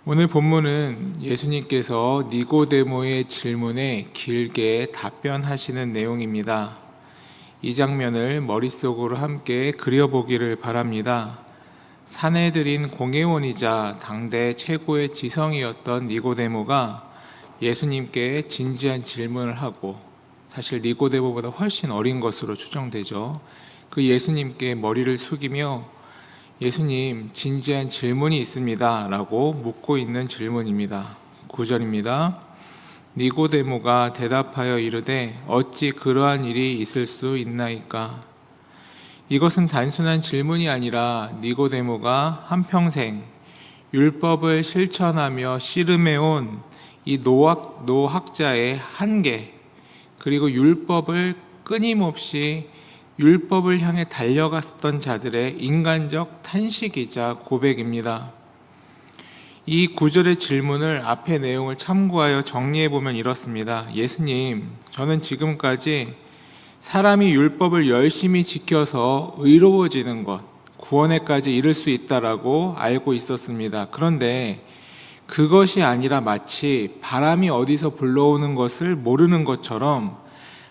오늘 본문은 예수님께서 니고데모의 질문에 길게 답변하시는 내용입니다. 이 장면을 머릿속으로 함께 그려보기를 바랍니다. 사내들인 공회원이자 당대 최고의 지성이었던 니고데모가 예수님께 진지한 질문을 하고, 사실 니고데모보다 훨씬 어린 것으로 추정되죠. 그 예수님께 머리를 숙이며 예수님, 진지한 질문이 있습니다 라고 묻고 있는 질문입니다. 9절입니다. 니고데모가 대답하여 이르되 어찌 그러한 일이 있을 수 있나이까? 이것은 단순한 질문이 아니라 니고데모가 한평생 율법을 실천하며 씨름해온 이 노학자의 한계, 그리고 율법을 끊임없이 율법을 향해 달려갔던 자들의 인간적 탄식이자 고백입니다. 이 9절의 질문을 앞의 내용을 참고하여 정리해보면 이렇습니다. 예수님, 저는 지금까지 사람이 율법을 열심히 지켜서 의로워지는 것, 구원에까지 이를 수 있다라고 알고 있었습니다. 그런데 그것이 아니라 마치 바람이 어디서 불러오는 것을 모르는 것처럼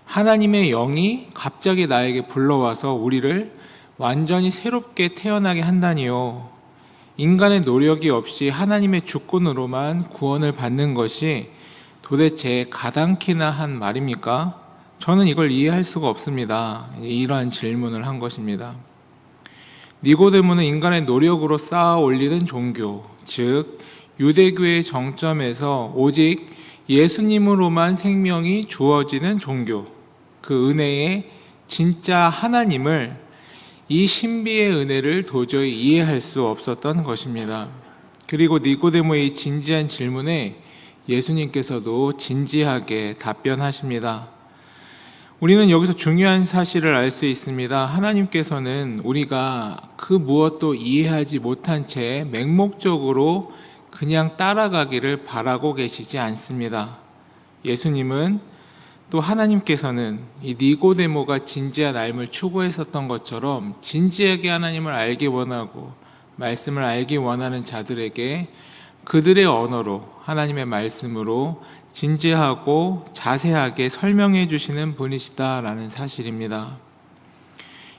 하나님의 영이 갑자기 나에게 불러와서 우리를 완전히 새롭게 태어나게 한다니요. 인간의 노력이 없이 하나님의 주권으로만 구원을 받는 것이 도대체 가당키나 한 말입니까? 저는 이걸 이해할 수가 없습니다. 이러한 질문을 한 것입니다. 니고데모는 인간의 노력으로 쌓아 올리는 종교, 즉 유대교의 정점에서 오직 예수님으로만 생명이 주어지는 종교, 그 은혜의 진짜 하나님을, 이 신비의 은혜를 도저히 이해할 수 없었던 것입니다. 그리고 니고데모의 진지한 질문에 예수님께서도 진지하게 답변하십니다. 우리는 여기서 중요한 사실을 알 수 있습니다. 하나님께서는 우리가 그 무엇도 이해하지 못한 채 맹목적으로 그냥 따라가기를 바라고 계시지 않습니다. 예수님은 또 하나님께서는 이 니고데모가 진지한 알을 추구했었던 것처럼 진지하게 하나님을 알기 원하고 말씀을 알기 원하는 자들에게 그들의 언어로, 하나님의 말씀으로 진지하고 자세하게 설명해 주시는 분이시다라는 사실입니다.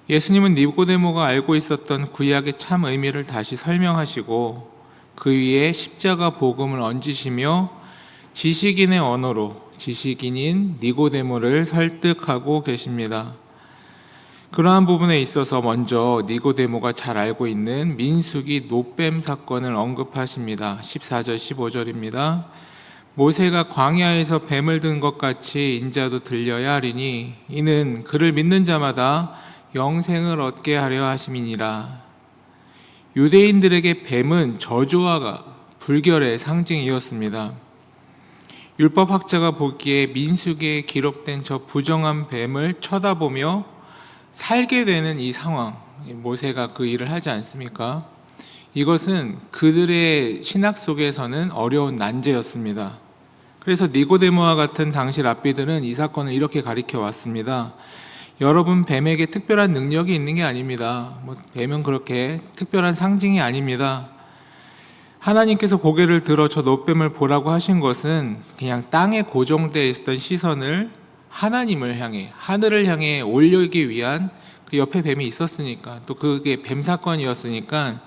예수님은 니고데모가 알고 있었던 구약의 참 의미를 다시 설명하시고 그 위에 십자가 복음을 얹으시며 지식인의 언어로 지식인인 니고데모를 설득하고 계십니다. 그러한 부분에 있어서 먼저 니고데모가 잘 알고 있는 민수기 노뱀 사건을 언급하십니다. 14절 15절입니다. 모세가 광야에서 뱀을 든 것 같이 인자도 들려야 하리니 이는 그를 믿는 자마다 영생을 얻게 하려 하심이니라. 유대인들에게 뱀은 저주와 불결의 상징이었습니다. 율법학자가 보기에 민수기에 기록된 저 부정한 뱀을 쳐다보며 살게 되는 이 상황, 모세가 그 일을 하지 않습니까? 이것은 그들의 신학 속에서는 어려운 난제였습니다. 그래서 니고데모와 같은 당시 랍비들은 이 사건을 이렇게 가리켜 왔습니다. 여러분, 뱀에게 특별한 능력이 있는 게 아닙니다. 뱀은 그렇게 특별한 상징이 아닙니다. 하나님께서 고개를 들어 저 노뱀을 보라고 하신 것은 그냥 땅에 고정되어 있었던 시선을 하나님을 향해, 하늘을 향해 올리기 위한, 그 옆에 뱀이 있었으니까, 또 그게 뱀 사건이었으니까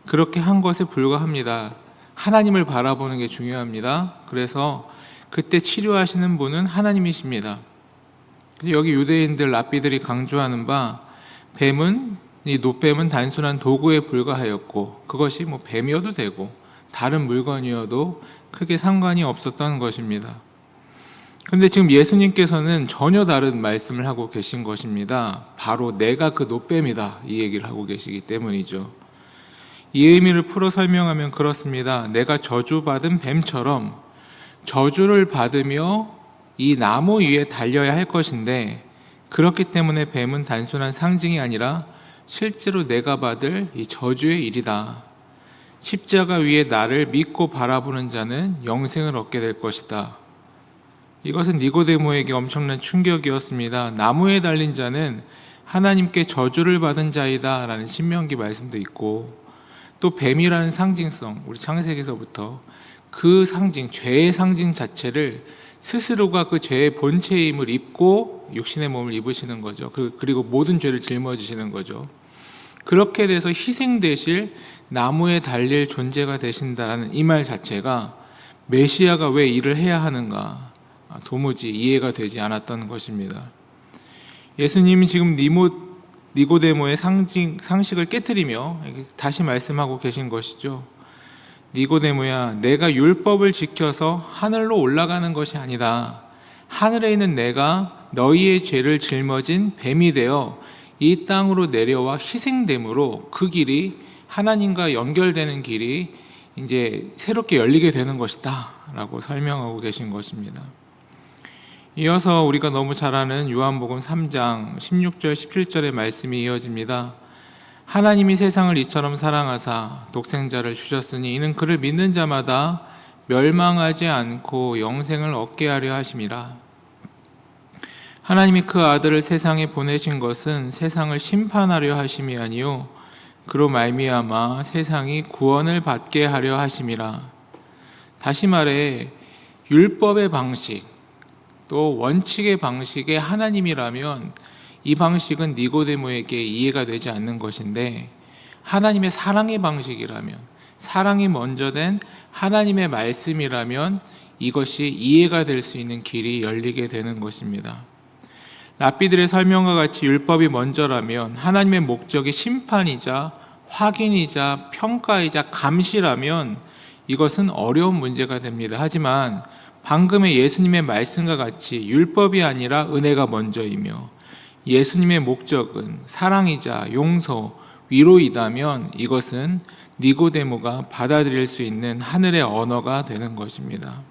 그렇게 한 것에 불과합니다. 하나님을 바라보는 게 중요합니다. 그래서 그때 치료하시는 분은 하나님이십니다. 여기 유대인들 랍비들이 강조하는 바, 이 노뱀은 단순한 도구에 불과하였고 그것이 뱀이어도 되고 다른 물건이어도 크게 상관이 없었던 것입니다. 그런데 지금 예수님께서는 전혀 다른 말씀을 하고 계신 것입니다. 바로 내가 그 노뱀이다, 이 얘기를 하고 계시기 때문이죠. 이 의미를 풀어 설명하면 그렇습니다. 내가 저주받은 뱀처럼 저주를 받으며 이 나무 위에 달려야 할 것인데, 그렇기 때문에 뱀은 단순한 상징이 아니라 실제로 내가 받을 이 저주의 일이다. 십자가 위에 나를 믿고 바라보는 자는 영생을 얻게 될 것이다. 이것은 니고데모에게 엄청난 충격이었습니다. 나무에 달린 자는 하나님께 저주를 받은 자이다 라는 신명기 말씀도 있고, 또 뱀이라는 상징성, 우리 창세기에서부터 그 상징, 죄의 상징 자체를 스스로가 그 죄의 본체의 힘을 입고 육신의 몸을 입으시는 거죠. 그리고 모든 죄를 짊어지시는 거죠. 그렇게 돼서 희생되실 나무에 달릴 존재가 되신다는 이 말 자체가 메시아가 왜 일을 해야 하는가 도무지 이해가 되지 않았던 것입니다. 예수님이 지금 니고데모의 상식을 깨뜨리며 다시 말씀하고 계신 것이죠. 니고데모야, 내가 율법을 지켜서 하늘로 올라가는 것이 아니다. 하늘에 있는 내가 너희의 죄를 짊어진 뱀이 되어 이 땅으로 내려와 희생됨으로 그 길이 하나님과 연결되는 길이 이제 새롭게 열리게 되는 것이다 라고 설명하고 계신 것입니다. 이어서 우리가 너무 잘 아는 요한복음 3장 16절 17절의 말씀이 이어집니다. 하나님이 세상을 이처럼 사랑하사 독생자를 주셨으니 이는 그를 믿는 자마다 멸망하지 않고 영생을 얻게 하려 하심이라. 하나님이 그 아들을 세상에 보내신 것은 세상을 심판하려 하심이 아니요 그로 말미암아 세상이 구원을 받게 하려 하심이라. 다시 말해 율법의 방식 또 원칙의 방식의 하나님이라면 이 방식은 니고데모에게 이해가 되지 않는 것인데, 하나님의 사랑의 방식이라면, 사랑이 먼저 된 하나님의 말씀이라면 이것이 이해가 될 수 있는 길이 열리게 되는 것입니다. 랍비들의 설명과 같이 율법이 먼저라면, 하나님의 목적이 심판이자 확인이자 평가이자 감시라면 이것은 어려운 문제가 됩니다. 하지만 방금의 예수님의 말씀과 같이 율법이 아니라 은혜가 먼저이며 예수님의 목적은 사랑이자 용서, 위로이다면 이것은 니고데모가 받아들일 수 있는 하늘의 언어가 되는 것입니다.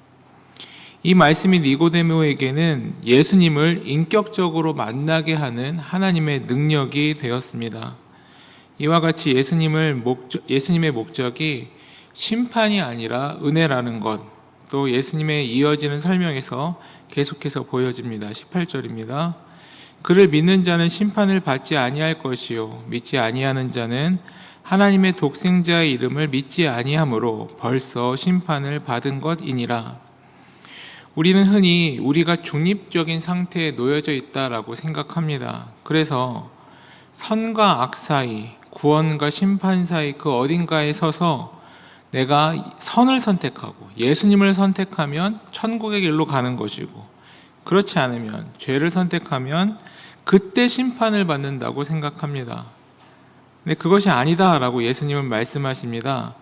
이 말씀이 니고데모에게는 예수님을 인격적으로 만나게 하는 하나님의 능력이 되었습니다. 이와 같이 예수님의 목적이 심판이 아니라 은혜라는 것, 또 예수님의 이어지는 설명에서 계속해서 보여집니다. 18절입니다. 그를 믿는 자는 심판을 받지 아니할 것이요 믿지 아니하는 자는 하나님의 독생자의 이름을 믿지 아니하므로 벌써 심판을 받은 것이니라. 우리는 흔히 우리가 중립적인 상태에 놓여져 있다라고 생각합니다. 그래서 선과 악 사이, 구원과 심판 사이 그 어딘가에 서서 내가 선을 선택하고 예수님을 선택하면 천국의 길로 가는 것이고, 그렇지 않으면 죄를 선택하면 그때 심판을 받는다고 생각합니다. 근데 그것이 아니다라고 예수님은 말씀하십니다.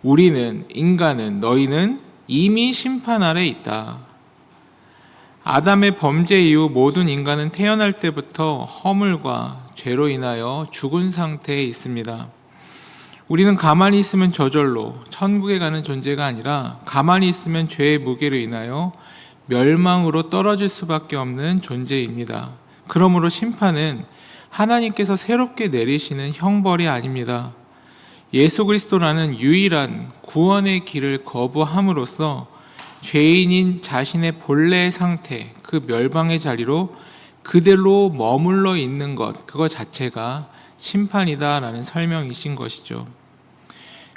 우리는, 인간은, 너희는 이미 심판 아래 있다. 아담의 범죄 이후 모든 인간은 태어날 때부터 허물과 죄로 인하여 죽은 상태에 있습니다. 우리는 가만히 있으면 저절로 천국에 가는 존재가 아니라 가만히 있으면 죄의 무게로 인하여 멸망으로 떨어질 수밖에 없는 존재입니다. 그러므로 심판은 하나님께서 새롭게 내리시는 형벌이 아닙니다. 예수 그리스도라는 유일한 구원의 길을 거부함으로써 죄인인 자신의 본래의 상태, 그 멸망의 자리로 그대로 머물러 있는 것, 그거 자체가 심판이다라는 설명이신 것이죠.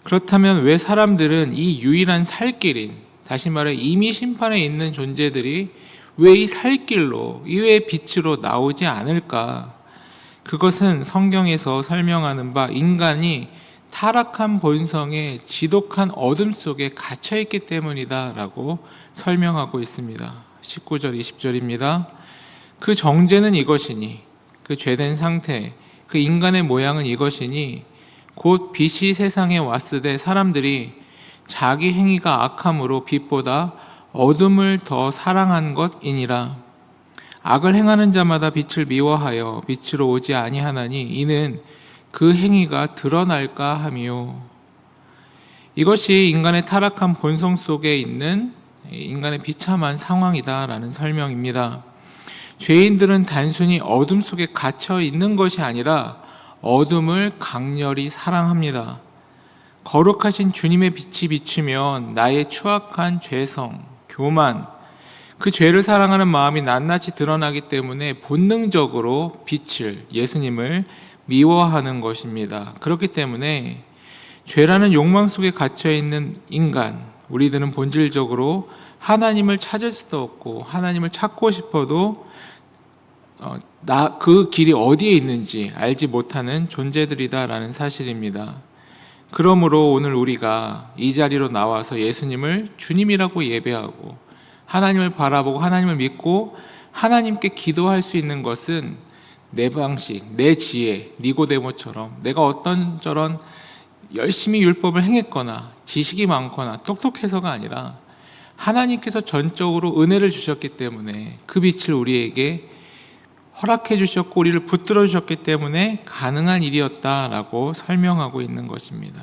그렇다면 왜 사람들은 이 유일한 살 길인, 다시 말해 이미 심판에 있는 존재들이 왜 이 살 길로, 이외의 빛으로 나오지 않을까? 그것은 성경에서 설명하는 바 인간이 타락한 본성의 지독한 어둠 속에 갇혀있기 때문이다 라고 설명하고 있습니다. 19절 20절입니다. 그 정죄는 이것이니, 그 죄된 상태, 그 인간의 모양은 이것이니 곧 빛이 세상에 왔으되 사람들이 자기 행위가 악함으로 빛보다 어둠을 더 사랑한 것이니라. 악을 행하는 자마다 빛을 미워하여 빛으로 오지 아니하나니 이는 그 행위가 드러날까 함이요. 이것이 인간의 타락한 본성 속에 있는 인간의 비참한 상황이다라는 설명입니다. 죄인들은 단순히 어둠 속에 갇혀 있는 것이 아니라 어둠을 강렬히 사랑합니다. 거룩하신 주님의 빛이 비추면 나의 추악한 죄성, 교만, 그 죄를 사랑하는 마음이 낱낱이 드러나기 때문에 본능적으로 빛을, 예수님을 미워하는 것입니다. 그렇기 때문에 죄라는 욕망 속에 갇혀 있는 인간, 우리들은 본질적으로 하나님을 찾을 수도 없고 하나님을 찾고 싶어도 그 길이 어디에 있는지 알지 못하는 존재들이다라는 사실입니다. 그러므로 오늘 우리가 이 자리로 나와서 예수님을 주님이라고 예배하고 하나님을 바라보고 하나님을 믿고 하나님께 기도할 수 있는 것은 내 방식, 내 지혜, 니고데모처럼 내가 어떤 저런 열심히 율법을 행했거나 지식이 많거나 똑똑해서가 아니라 하나님께서 전적으로 은혜를 주셨기 때문에 그 빛을 우리에게 허락해 주셨고 우리를 붙들어 주셨기 때문에 가능한 일이었다라고 설명하고 있는 것입니다.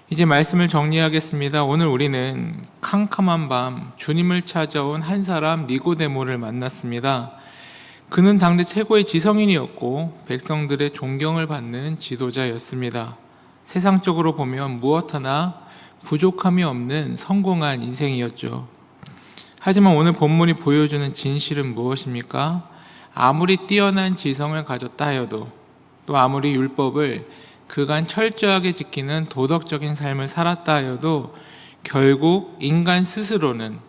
이제 말씀을 정리하겠습니다. 오늘 우리는 캄캄한 밤 주님을 찾아온 한 사람 니고데모를 만났습니다. 그는 당대 최고의 지성인이었고 백성들의 존경을 받는 지도자였습니다. 세상적으로 보면 무엇 하나 부족함이 없는 성공한 인생이었죠. 하지만 오늘 본문이 보여주는 진실은 무엇입니까? 아무리 뛰어난 지성을 가졌다 하여도 또 아무리 율법을 그간 철저하게 지키는 도덕적인 삶을 살았다 하여도 결국 인간 스스로는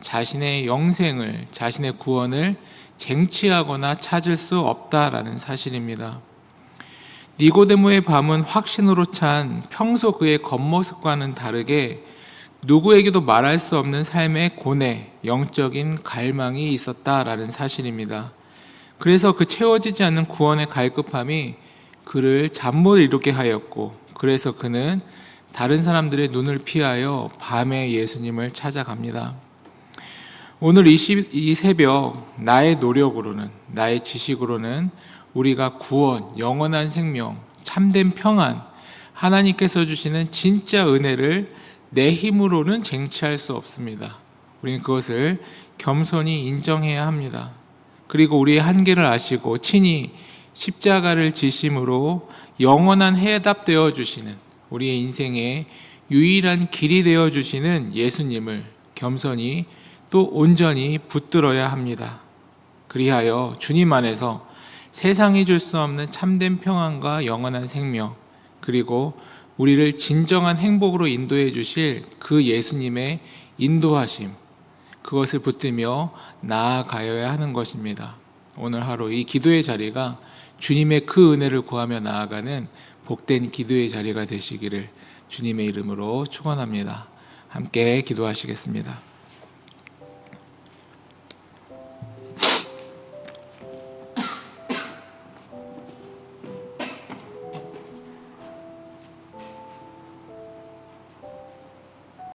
자신의 영생을, 자신의 구원을 쟁취하거나 찾을 수 없다라는 사실입니다. 니고데모의 밤은 확신으로 찬 평소 그의 겉모습과는 다르게 누구에게도 말할 수 없는 삶의 고뇌, 영적인 갈망이 있었다라는 사실입니다. 그래서 그 채워지지 않는 구원의 갈급함이 그를 잠 못 이루게 하였고, 그래서 그는 다른 사람들의 눈을 피하여 밤에 예수님을 찾아갑니다. 오늘 이 새벽 나의 노력으로는, 나의 지식으로는 우리가 구원, 영원한 생명, 참된 평안, 하나님께서 주시는 진짜 은혜를 내 힘으로는 쟁취할 수 없습니다. 우리는 그것을 겸손히 인정해야 합니다. 그리고 우리의 한계를 아시고 친히 십자가를 지심으로 영원한 해답되어 주시는, 우리의 인생의 유일한 길이 되어 주시는 예수님을 겸손히 또 온전히 붙들어야 합니다. 그리하여 주님 안에서 세상이 줄 수 없는 참된 평안과 영원한 생명, 그리고 우리를 진정한 행복으로 인도해 주실 그 예수님의 인도하심, 그것을 붙들며 나아가야 하는 것입니다. 오늘 하루 이 기도의 자리가 주님의 그 은혜를 구하며 나아가는 복된 기도의 자리가 되시기를 주님의 이름으로 축원합니다. 함께 기도하시겠습니다.